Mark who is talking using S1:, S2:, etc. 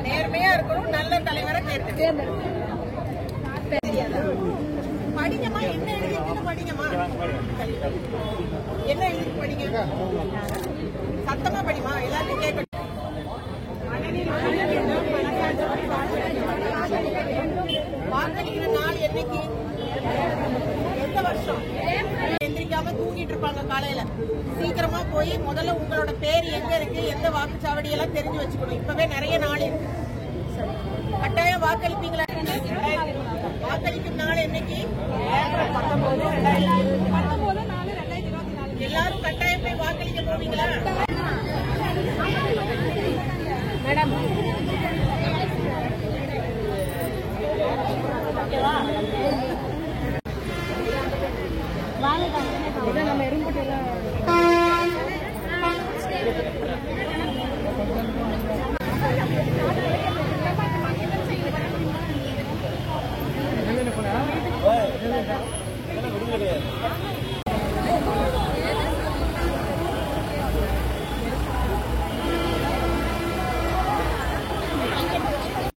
S1: நேர்மையா இருக்கணும், நல்ல தலைவரை தேர்ந்தெடுக்கணும். படிங்கம்மா, என்ன எழுதிருக்குன்னு படிங்கம்மா. என்ன எழுதி படிங்க, சத்தமா படிமா, எல்லாத்தையும் கேட்கணும். வாக்களிக்கிற நாள் என்னைக்கு, எந்த வருஷம்? எந்திரிக்காம தூங்கிட்டு இருப்பாங்க காலையில. சீக்கிரமா போய் முதல்ல உங்களோட பேர் எங்க இருக்கு, எந்த வாக்குச்சாவடி எல்லாம் தெரிஞ்சு வச்சுக்கணும். இப்பவே நிறைய நாள் இருக்கு. கட்டாயம் வாக்களிப்பீங்களா? வாக்களிக்கும் நாள் என்னைக்கு? எல்லாரும் கட்டாயம் போய் வாக்களிக்க போவீங்களா? மேடம் நம்ம எறும்பு